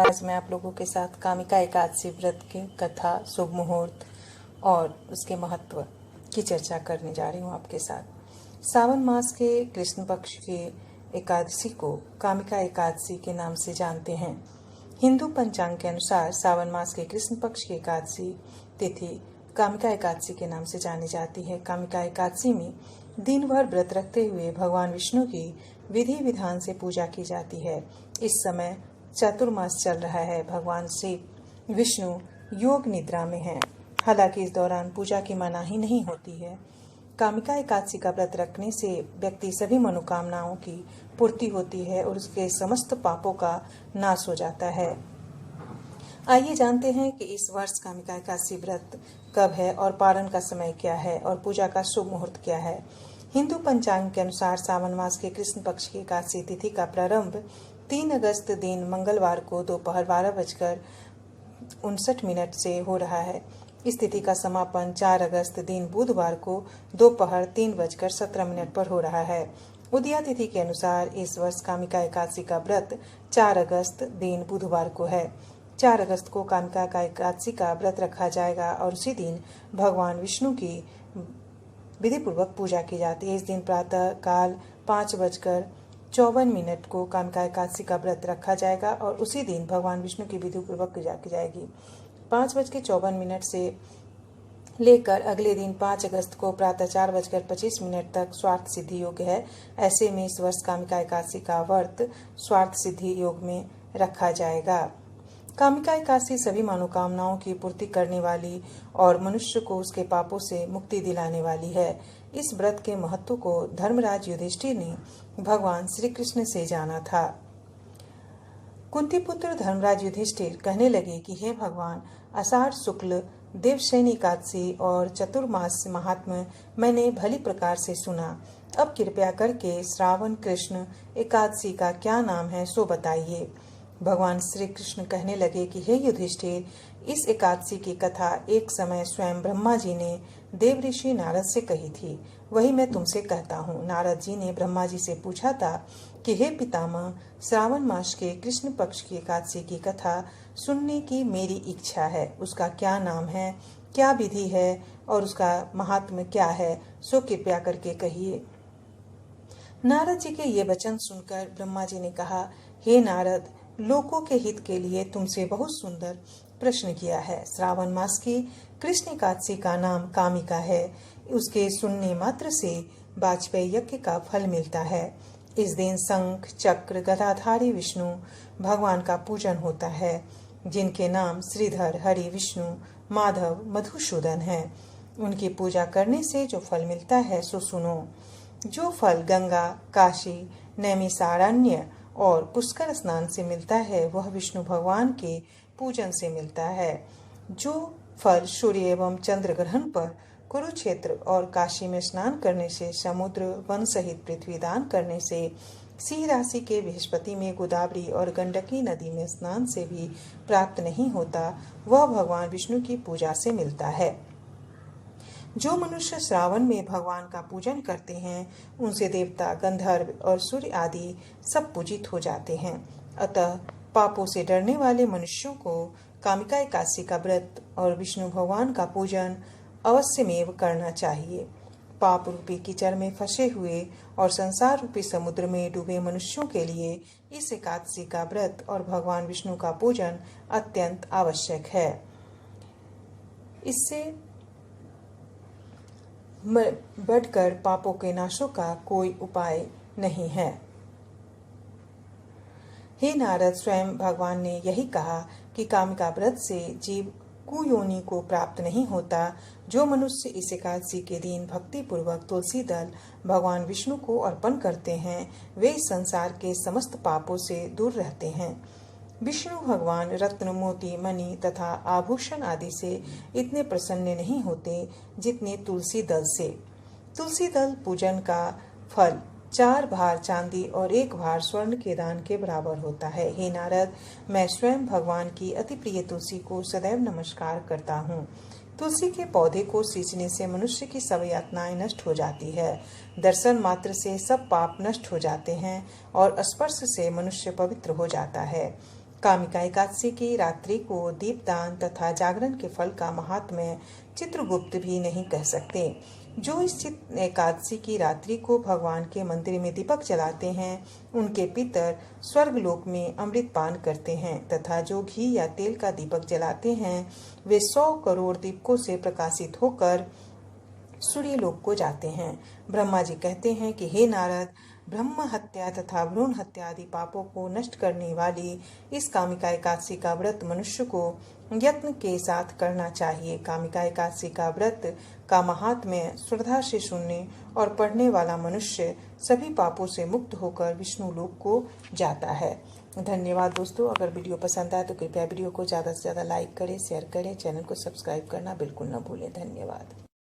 आज मैं आप लोगों के साथ कामिका एकादशी व्रत की कथा, शुभ मुहूर्त और उसके महत्व की चर्चा करने जा रही हूँ आपके साथ। सावन मास के कृष्ण पक्ष की एकादशी को कामिका एकादशी के नाम से जानते हैं। हिंदू पंचांग के अनुसार सावन मास के कृष्ण पक्ष की एकादशी तिथि कामिका एकादशी के नाम से जानी जाती है। कामिका एकादशी में दिन भर व्रत रखते हुए भगवान विष्णु की विधि विधान से पूजा की जाती है। इस समय चातुर्मास चल रहा है। भगवान श्री विष्णु योग निद्रा में हैं। हालांकि इस दौरान पूजा की मनाही नहीं होती है। कामिका एकादशी का व्रत रखने से व्यक्ति सभी मनोकामनाओं की पूर्ति होती है और उसके समस्त पापों का नाश हो जाता है। आइए जानते हैं कि इस वर्ष कामिका एकादशी व्रत कब है और पारण का समय क्या है और पूजा का शुभ मुहूर्त क्या है। हिंदू पंचांग के अनुसार सावन मास के कृष्ण पक्ष की एकादशी तिथि का प्रारंभ 3 अगस्त दिन मंगलवार को दोपहर 12:59 से हो रहा है। इस तिथि का समापन 4 अगस्त दिन बुधवार को दोपहर 3:17 पर हो रहा है। उदया तिथि के अनुसार इस वर्ष कामिका एकादशी का व्रत 4 अगस्त दिन बुधवार को है। 4 अगस्त को कामिका का एकादशी का व्रत रखा जाएगा और उसी दिन भगवान विष्णु की विधि पूर्वक पूजा की जाती है। इस दिन प्रातः काल 5:54 को कामिका एकादशी का व्रत रखा जाएगा और उसी दिन भगवान विष्णु की विधि पूर्वक पूजा की जाएगी। 5:54 से लेकर अगले दिन 5 अगस्त को प्रातः 4:25 तक स्वार्थ सिद्धि योग है। ऐसे में इस वर्ष कामिका एकादशी का व्रत स्वार्थ सिद्धि योग में रखा जाएगा। कामिका एकादशी सभी मनोकामनाओं की पूर्ति करने वाली और मनुष्य को उसके पापों से मुक्ति दिलाने वाली है। इस व्रत के महत्व को धर्मराज युधिष्ठिर ने भगवान श्री कृष्ण से जाना था। कुंती पुत्र धर्मराज युधिष्ठिर कहने लगे कि हे भगवान, आषाढ़ शुक्ल देवशयनी एकादशी और चतुर्मास महात्म्य मैंने भली प्रकार से सुना। अब कृपया करके श्रावण कृष्ण एकादशी का क्या नाम है सो बताइए। भगवान श्री कृष्ण कहने लगे कि हे युधिष्ठिर, इस एकादशी की कथा एक समय स्वयं ब्रह्मा जी ने देव ऋषि नारद से कही थी, वही मैं तुमसे कहता हूँ। नारद जी ने ब्रह्मा जी से पूछा था कि हे पितामह, श्रावण मास के कृष्ण पक्ष की एकादशी की कथा सुनने की मेरी इच्छा है। उसका क्या नाम है, क्या विधि है और उसका महात्म्य क्या है, सो कृपया करके कहिए। नारद जी के ये वचन सुनकर ब्रह्मा जी ने कहा, हे नारद, लोकों के हित के लिए तुमसे बहुत सुंदर प्रश्न किया है। श्रावण मास की कृष्ण एकादशी का नाम कामिका है। उसके सुनने मात्र से वाजपेयी यज्ञ का फल मिलता है। इस दिन शंख चक्र गदाधारी विष्णु भगवान का पूजन होता है, जिनके नाम श्रीधर, हरि, विष्णु, माधव, मधुसूदन है। उनकी पूजा करने से जो फल मिलता है सो सुनो। जो फल गंगा, काशी, नैमिषारण्य और पुष्कर स्नान से मिलता है वह विष्णु भगवान के पूजन से मिलता है। जो फल सूर्य एवं चंद्र ग्रहण पर कुरुक्षेत्र और काशी में स्नान करने से, समुद्र वन सहित पृथ्वी दान करने से, सिंह राशि के बृहस्पति में गोदावरी और गंडकी नदी में स्नान से भी प्राप्त नहीं होता, वह भगवान विष्णु की पूजा से मिलता है। जो मनुष्य श्रावण में भगवान का पूजन करते हैं उनसे देवता, गंधर्व और सूर्य आदि सब पूजित हो जाते हैं। अतः पापों से डरने वाले मनुष्यों को कामिका एकादशी का व्रत और विष्णु भगवान का पूजन अवश्यमेव करना चाहिए। पाप रूपी कीचड़ में फंसे हुए और संसार रूपी समुद्र में डूबे मनुष्यों के लिए इस एकादशी का व्रत और भगवान विष्णु का पूजन अत्यंत आवश्यक है। इससे बढ़कर पापों के नाशों का कोई उपाय नहीं है। हे नारद, स्वयं भगवान ने यही कहा कि कामिका व्रत से जीव कुयोनि को प्राप्त नहीं होता। जो मनुष्य इस एकादशी के दिन भक्ति पूर्वक तुलसी दल भगवान विष्णु को अर्पण करते हैं वे इस संसार के समस्त पापों से दूर रहते हैं। विष्णु भगवान रत्न, मोती, मणि तथा आभूषण आदि से इतने प्रसन्न नहीं होते जितने तुलसी दल से। तुलसी दल पूजन का फल 4 भार चांदी और 1 भार स्वर्ण के दान के बराबर होता है। हे नारद, मैं स्वयं भगवान की अति प्रिय तुलसी को सदैव नमस्कार करता हूँ। तुलसी के पौधे को सींचने से मनुष्य की सब यातनाएं नष्ट हो जाती है। दर्शन मात्र से सब पाप नष्ट हो जाते हैं और स्पर्श से मनुष्य पवित्र हो जाता है। कामिका एकादशी की रात्रि को दीपदान तथा जागरण के फल का महात्म्य चित्रगुप्त भी नहीं कह सकते। जो इस एकादशी की रात्रि को भगवान के मंदिर में दीपक जलाते हैं, उनके पितर स्वर्गलोक में अमृत पान करते हैं तथा जो घी या तेल का दीपक जलाते हैं, वे 100 करोड़ दीपकों से प्रकाशित होकर सूर्य लोक को जाते हैं। ब्रह्मा जी कहते हैं कि हे नारद, ब्रह्म हत्या तथा भ्रूण हत्या आदि पापों को नष्ट करने वाली इस कामिका एकादशी का व्रत मनुष्य को यत्न के साथ करना चाहिए। कामिका एकादशी का व्रत का महात्म्य श्रद्धा से सुनने और पढ़ने वाला मनुष्य सभी पापों से मुक्त होकर विष्णु लोक को जाता है। धन्यवाद दोस्तों। अगर वीडियो पसंद आए तो कृपया वीडियो को ज़्यादा से ज़्यादा लाइक करें, शेयर करें, चैनल को सब्सक्राइब करना बिल्कुल न भूलें। धन्यवाद।